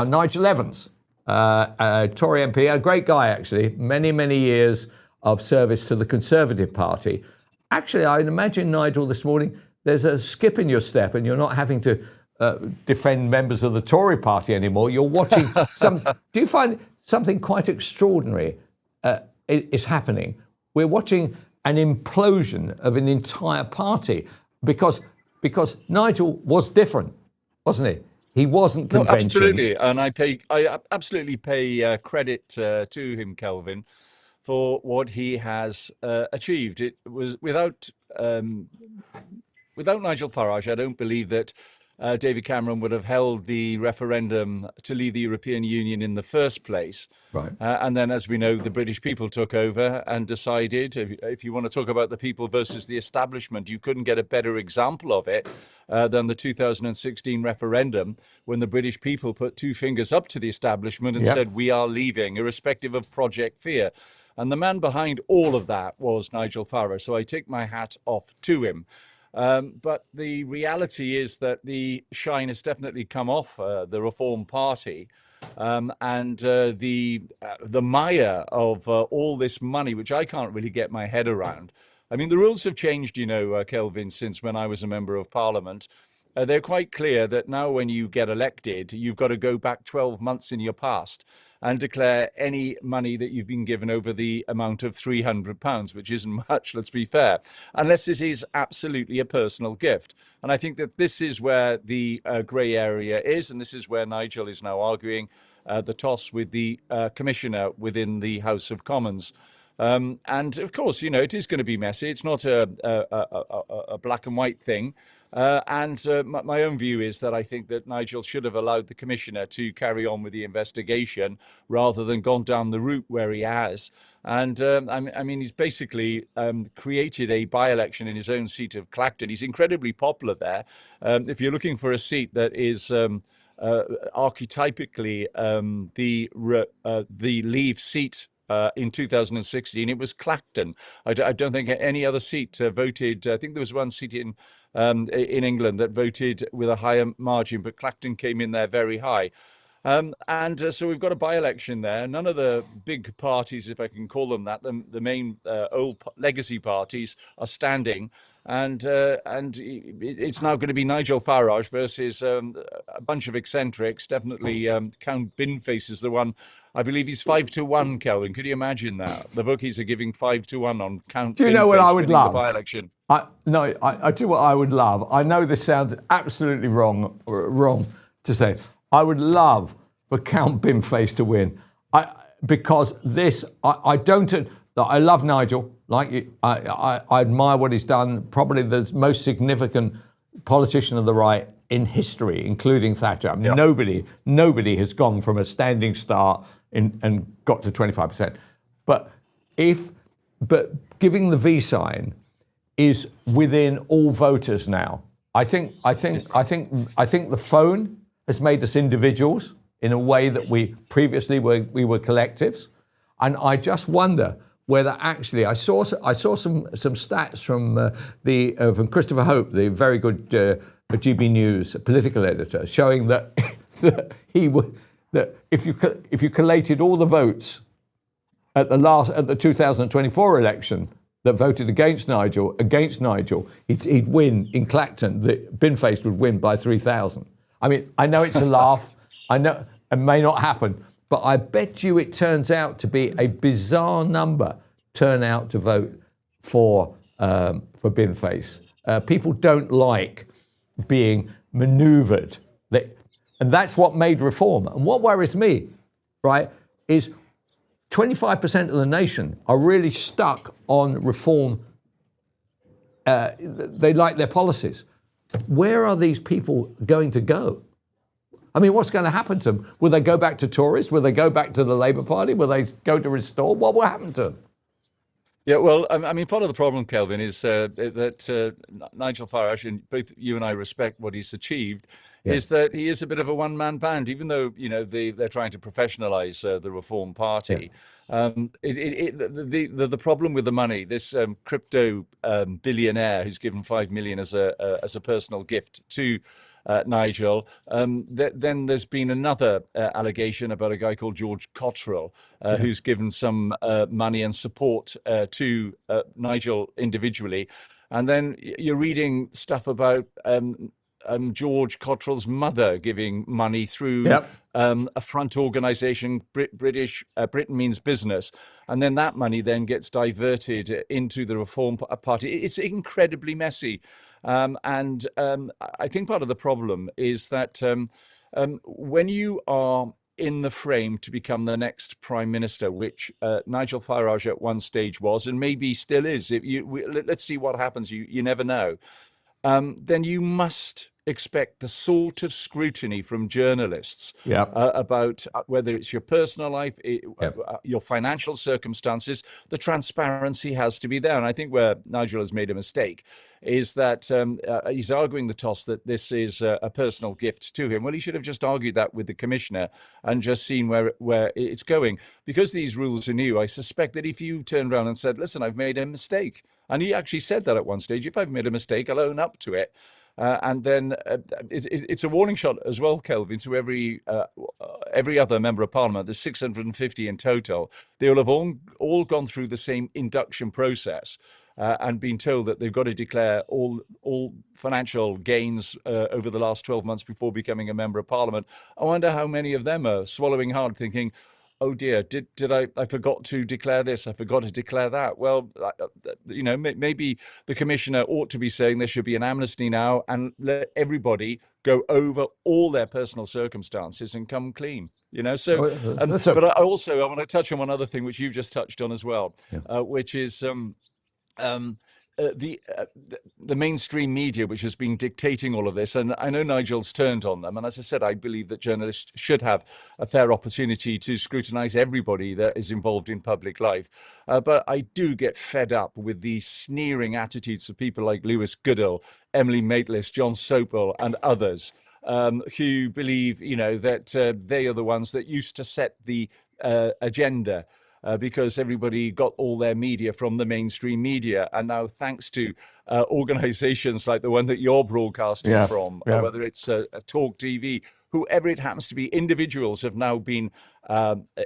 Nigel Evans, Tory MP, a great guy actually, many years of service to the Conservative Party. Actually, I'd imagine, Nigel, this morning, there's a skip in your step and you're not having to defend members of the Tory party anymore. You're watching do you find something quite extraordinary is happening? We're watching an implosion of an entire party because Nigel was different, wasn't he? He wasn't conventional. Absolutely, and I absolutely pay credit to him, Kelvin, for what he has achieved. It was without Nigel Farage, I don't believe that David Cameron would have held the referendum to leave the European Union in the first place. Right. And then, as we know, the British people took over and decided, if you want to talk about the people versus the establishment, you couldn't get a better example of it than the 2016 referendum, when the British people put two fingers up to the establishment and said, we are leaving, irrespective of Project Fear. And the man behind all of that was Nigel Farage. So I take my hat off to him. But the reality is that the shine has definitely come off the Reform Party, and the mire of all this money, which I can't really get my head around. I mean, the rules have changed, Kelvin, since when I was a member of Parliament. They're quite clear that now when you get elected, you've got to go back 12 months in your past and declare any money that you've been given over the amount of £300, which isn't much, let's be fair, unless this is absolutely a personal gift. And I think that this is where the grey area is, and this is where Nigel is now arguing the toss with the commissioner within the House of Commons. And of course, it is going to be messy. It's not a black and white thing. And my own view is that I think that Nigel should have allowed the commissioner to carry on with the investigation rather than gone down the route where he has. And I mean, he's basically created a by-election in his own seat of Clacton. He's incredibly popular there. If you're looking for a seat that is archetypically the Leave seat in 2016, it was Clacton. I don't think any other seat voted. I think there was one seat in England that voted with a higher margin, but Clacton came in there very high. So we've got a by-election there. None of the big parties, if I can call them that, the main old legacy parties, are standing. And it's now going to be Nigel Farage versus a bunch of eccentrics. Definitely Count Binface is the one. I believe he's 5-1, Kelvin. Could you imagine that? The bookies are giving 5-1 on Count Binface. Do you know what I would love? The by-election. I do what I would love. I know this sounds absolutely wrong to say. I would love for Count Binface to win. Because I love Nigel. Like you, I admire what he's done. Probably the most significant politician of the right in history, including Thatcher. I mean, nobody has gone from a standing start and got to 25%. But giving the V sign is within all voters now. I think the phone has made us individuals in a way that we previously were collectives, and I just wonder whether actually I saw some stats from Christopher Hope, the very good GB News political editor, showing that that if you collated all the votes at the 2024 election that voted against Nigel, he'd win in Clacton. Binface would win by 3,000. I mean, I know it's a laugh. I know it may not happen, but I bet you it turns out to be a bizarre number turn out to vote for Binface. People don't like being manoeuvred. And that's what made reform. And what worries me, right, is 25% of the nation are really stuck on reform. They like their policies. Where are these people going to go? I mean, what's going to happen to them? Will they go back to Tories? Will they go back to the Labour Party? Will they go to Restore? What will happen to them? Yeah, well, I mean, part of the problem, Kelvin, is that Nigel Farage, and both you and I respect what he's achieved, is that he is a bit of a one-man band, even though, they're trying to professionalise the Reform Party. Yeah. The problem with the money, this crypto billionaire who's given $5 million as a personal gift to Nigel. Then there's been another allegation about a guy called George Cottrell, who's given some money and support to Nigel individually. And then you're reading stuff about George Cottrell's mother giving money through Yep. a front organisation, Britain Means Business, and then that money then gets diverted into the Reform Party. It's incredibly messy, and I think part of the problem is that when you are in the frame to become the next prime minister, which Nigel Farage at one stage was, and maybe still is. Let's see what happens. You never know. Then you must expect the sort of scrutiny from journalists Yep. about whether it's your personal life, Yep. your financial circumstances. The transparency has to be there. And I think where Nigel has made a mistake is that he's arguing the toss that this is a personal gift to him. Well, he should have just argued that with the commissioner and just seen where it's going. Because these rules are new, I suspect that if you turned around and said, listen, I've made a mistake, and he actually said that at one stage, if I've made a mistake, I'll own up to it. And then it's a warning shot as well, Kelvin, to every other member of parliament. There's 650 in total. They will have all gone through the same induction process and been told that they've got to declare all financial gains over the last 12 months before becoming a member of parliament. I wonder how many of them are swallowing hard, thinking, oh dear, did I forgot to declare this? I forgot to declare that. Well, maybe the commissioner ought to be saying there should be an amnesty now and let everybody go over all their personal circumstances and come clean. So. But I want to touch on one other thing which you've just touched on as well, which is. The mainstream media, which has been dictating all of this, and I know Nigel's turned on them. And as I said, I believe that journalists should have a fair opportunity to scrutinise everybody that is involved in public life. But I do get fed up with the sneering attitudes of people like Lewis Goodall, Emily Maitlis, John Sopel, and others who believe, that they are the ones that used to set the agenda. Because everybody got all their media from the mainstream media. And now, thanks to organizations like the one that you're broadcasting from, whether it's Talk TV, whoever it happens to be, individuals have now been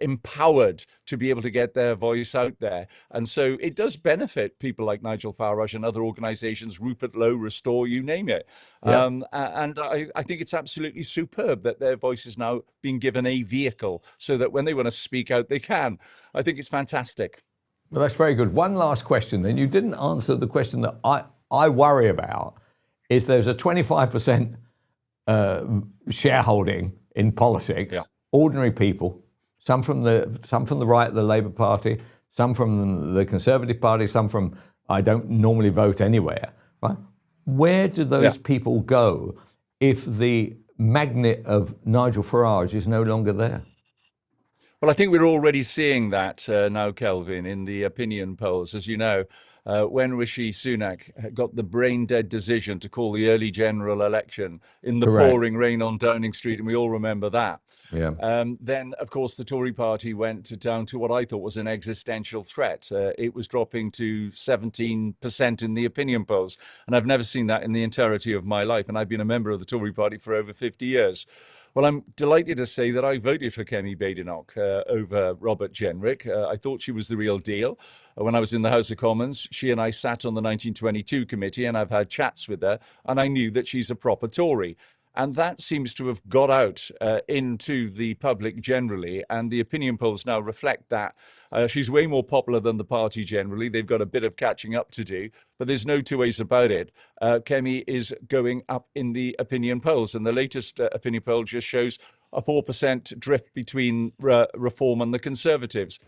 empowered to be able to get their voice out there. And so it does benefit people like Nigel Farage and other organizations, Rupert Lowe, Restore, you name it. And I think it's absolutely superb that their voice is now being given a vehicle so that when they want to speak out, they can. I think it's fantastic. Well, that's very good. One last question then. You didn't answer the question that I worry about, is there's a 25% shareholding in politics, ordinary people, some from the right of the Labour Party, some from the Conservative Party, some from, I don't normally vote anywhere, right? Where do those people go if the magnet of Nigel Farage is no longer there? Well, I think we're already seeing that now, Kelvin, in the opinion polls. As you know, when Rishi Sunak got the brain-dead decision to call the early general election in the pouring rain on Downing Street, and we all remember that. Then, of course, the Tory party went down to what I thought was an existential threat. It was dropping to 17% in the opinion polls, and I've never seen that in the entirety of my life, and I've been a member of the Tory party for over 50 years. Well, I'm delighted to say that I voted for Kemi Badenoch over Robert Jenrick. I thought she was the real deal. When I was in the House of Commons, she and I sat on the 1922 committee, and I've had chats with her, and I knew that she's a proper Tory. And that seems to have got out into the public generally, and the opinion polls now reflect that. She's way more popular than the party generally. They've got a bit of catching up to do, but there's no two ways about it. Kemi is going up in the opinion polls, and the latest opinion poll just shows a 4% drift between Reform and the Conservatives.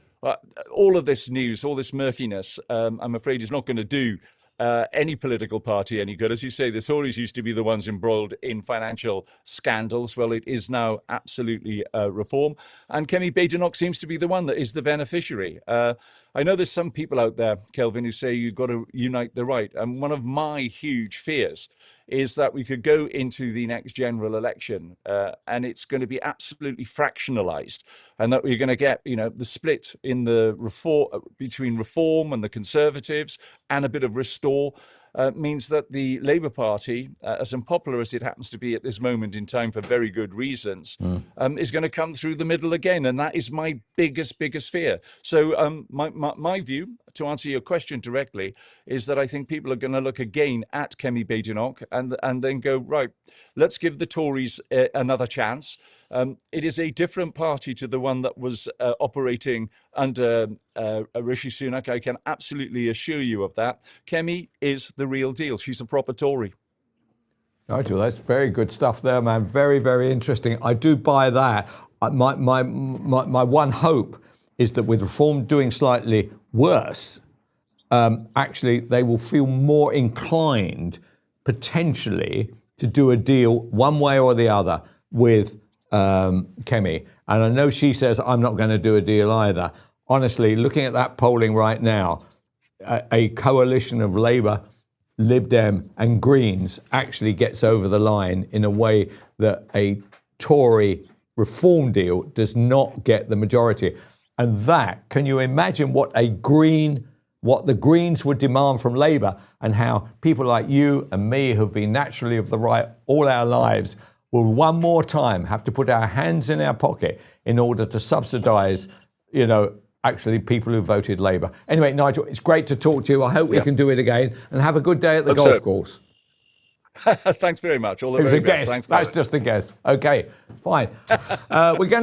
All of this news, all this murkiness, I'm afraid is not going to do any political party any good. As you say, the Tories used to be the ones embroiled in financial scandals. Well, it is now absolutely Reform. And Kemi Badenoch seems to be the one that is the beneficiary. I know there's some people out there, Kelvin, who say you've got to unite the right. And one of my huge fears is that we could go into the next general election and it's going to be absolutely fractionalized, and that we're going to get, the split in the between Reform and the Conservatives and a bit of Restore. means that the Labour Party, as unpopular as it happens to be at this moment in time for very good reasons, is going to come through the middle again. And that is my biggest fear. So my view, to answer your question directly, is that I think people are going to look again at Kemi Badenoch and then go, right, let's give the Tories another chance. It is a different party to the one that was operating under Rishi Sunak. I can absolutely assure you of that. Kemi is the real deal. She's a proper Tory. Nigel, that's very good stuff there, man. Very, very interesting. I do buy that. My one hope is that with Reform doing slightly worse, actually they will feel more inclined potentially to do a deal one way or the other with Kemi. And I know she says, I'm not going to do a deal either. Honestly, looking at that polling right now, a coalition of Labour, Lib Dem and Greens actually gets over the line in a way that a Tory Reform deal does not get the majority. And that, can you imagine what the Greens would demand from Labour, and how people like you and me who've been naturally of the right all our lives will one more time have to put our hands in our pocket in order to subsidise, actually people who voted Labour. Anyway, Nigel, it's great to talk to you. I hope we can do it again, and have a good day at the golf course. Thanks very much. All the It was very a best. guess. Thanks, That's just a guess. Okay, fine. We're going to